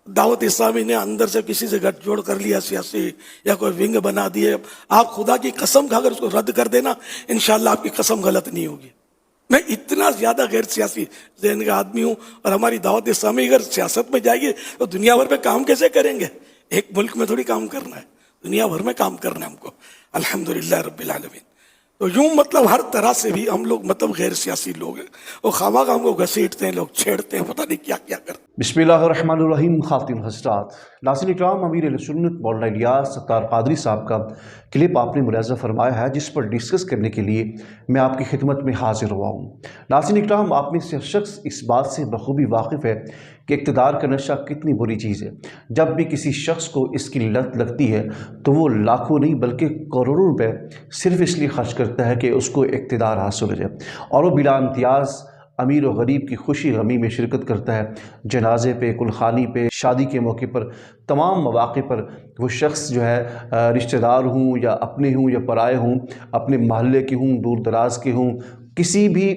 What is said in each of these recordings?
दावत इस्लामी ने अंदर से किसी से गठजोड़ कर लिया सियासी या कोई विंग बना दिए, आप खुदा की कसम खाकर उसको रद्द कर देना, इंशाल्लाह आपकी कसम गलत नहीं होगी। मैं इतना ज्यादा गैर सियासी ज़हन का आदमी हूँ, और हमारी दावत इस्लामी अगर सियासत में जाएगी तो दुनिया भर में काम कैसे करेंगे? एक मुल्क में थोड़ी काम करना है, दुनिया भर में काम करना है हमको। अल्हम्दुलिल्लाह रब्बिल आलमीन। तो यूं मतलब हर तरह से भी हम लोग मतलब गैर सियासी लोग हैं, और खामखा हमको घसीटते हैं, लोग छेड़ते हैं, पता नहीं क्या क्या करते हैं। बिस्मिल्लाहिर्रहमानिर्रहीम। खातिन हज़रात, नाज़रीन इकराम, अमीर अहले सुन्नत मौलाना इलियास सत्तार क़ादरी साहब का क्लिप आपने मुलाज़ा फरमाया है, जिस पर डिस्कस करने के लिए मैं आपकी खिदमत में हाजिर हुआ हूँ। नाज़रीन इकराम, आप में से शख्स इस बात से बखूबी वाकिफ़ है कि इक़्तिदार का नशा कितनी बुरी चीज़ है। जब भी किसी शख्स को इसकी लत लगती है तो वो लाखों नहीं बल्कि करोड़ों रुपए सिर्फ़ इसलिए खर्च करता है कि उसको इक़्तिदार हासिल हो जाए, और वो बिला इम्तियाज़ अमीर और गरीब की खुशी गमी में शिरकत करता है। जनाजे पे, कुलखानी पे, शादी के मौके पर, तमाम मौक़े पर वो शख्स जो है रिश्तेदार हूँ या अपने हूँ या पराए हूँ, अपने महल्ले के हूँ, दूर दराज के हूँ, किसी भी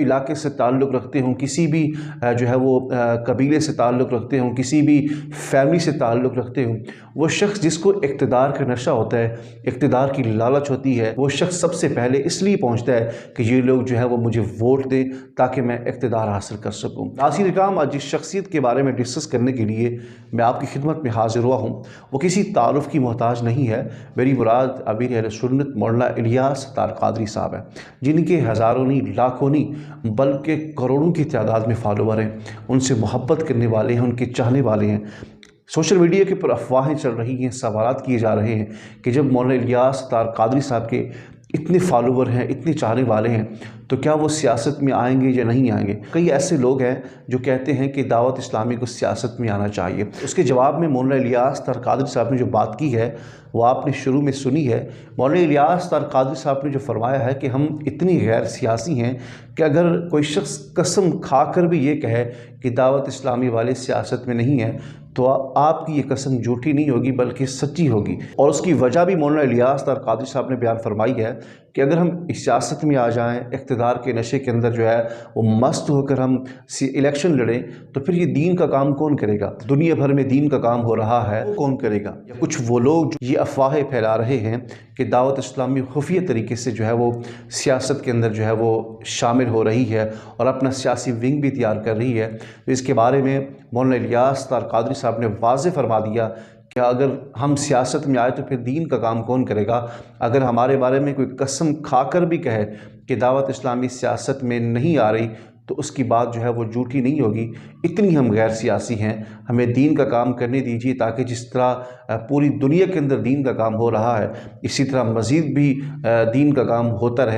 इलाके से ताल्लुक़ रखते हों, किसी भी जो है वो कबीले से ताल्लुक़ रखते हों, किसी भी फैमिली से ताल्लुक़ रखते हों, वो शख्स जिसको इक़्तिदार का नशा होता है, इक़्तिदार की लालच होती है, वो शख्स सबसे पहले इसलिए पहुंचता है कि ये लोग जो है वो मुझे वोट दें ताकि मैं इक़्तिदार हासिल कर सकूँ। नाज़रीन इकराम, आज जिस शख्सियत के बारे में डिस्कस करने के लिए मैं आपकी खिदमत में हाजिर हुआ हूँ, वो किसी तारुफ़ की मोहताज नहीं है। मेरी मुराद अमीर अहले सुन्नत मौलाना इलियास सत्तार क़ादरी साहब है, जिनके हज़ारों नहीं, लाखों नहीं बल्कि करोड़ों की तादाद में फॉलोवर हैं, उनसे मोहब्बत करने वाले हैं, उनके चाहने वाले हैं। सोशल मीडिया के ऊपर अफवाहें चल रही हैं, सवालात किए जा रहे हैं कि जब मौलाना इलियास सत्तार क़ादरी साहब के इतने फॉलोवर हैं, इतने चाहने वाले हैं, तो क्या वो सियासत में आएंगे या नहीं आएंगे? कई ऐसे लोग हैं जो कहते हैं कि दावत इस्लामी को सियासत में आना चाहिए। उसके जवाब में मौलाना इलियास सत्तार क़ादरी साहब ने जो बात की है वो आपने शुरू में सुनी है। मौलाना इलियास सत्तार क़ादरी साहब ने जो फरमाया है कि हम इतनी गैर सियासी हैं कि अगर कोई शख्स कसम खाकर भी ये कहे कि दावत इस्लामी वाले सियासत में नहीं है तो आपकी ये कसम झूठी नहीं होगी बल्कि सच्ची होगी। और उसकी वजह भी मौलाना इलियास सत्तार क़ादरी साहब ने बयान फरमाई है कि अगर हम इस सियासत में आ जाएं, इक़्तिदार के नशे के अंदर जो है वो मस्त होकर हम इलेक्शन लड़ें, तो फिर ये दीन का काम कौन करेगा? दुनिया भर में दीन का काम हो रहा है, वो कौन करेगा? या कुछ वो लोग ये अफवाहें फैला रहे हैं कि दावत इस्लामी खुफिया तरीके से जो है वो सियासत के अंदर जो है वो शामिल हो रही है और अपना सियासी विंग भी तैयार कर रही है, तो इसके बारे में मौलाना इलियास सत्तार क़ादरी साहब ने वाज़ेह फरमा दिया कि अगर हम सियासत में आए तो फिर दीन का काम कौन करेगा? अगर हमारे बारे में कोई कसम खाकर भी कहे कि दावत इस्लामी सियासत में नहीं आ रही तो उसकी बात जो है वो झूठी नहीं होगी। इतनी हम गैर सियासी हैं, हमें दीन का काम करने दीजिए, ताकि जिस तरह पूरी दुनिया के अंदर दीन का काम हो रहा है इसी तरह मज़ीद भी दीन का काम होता रहे।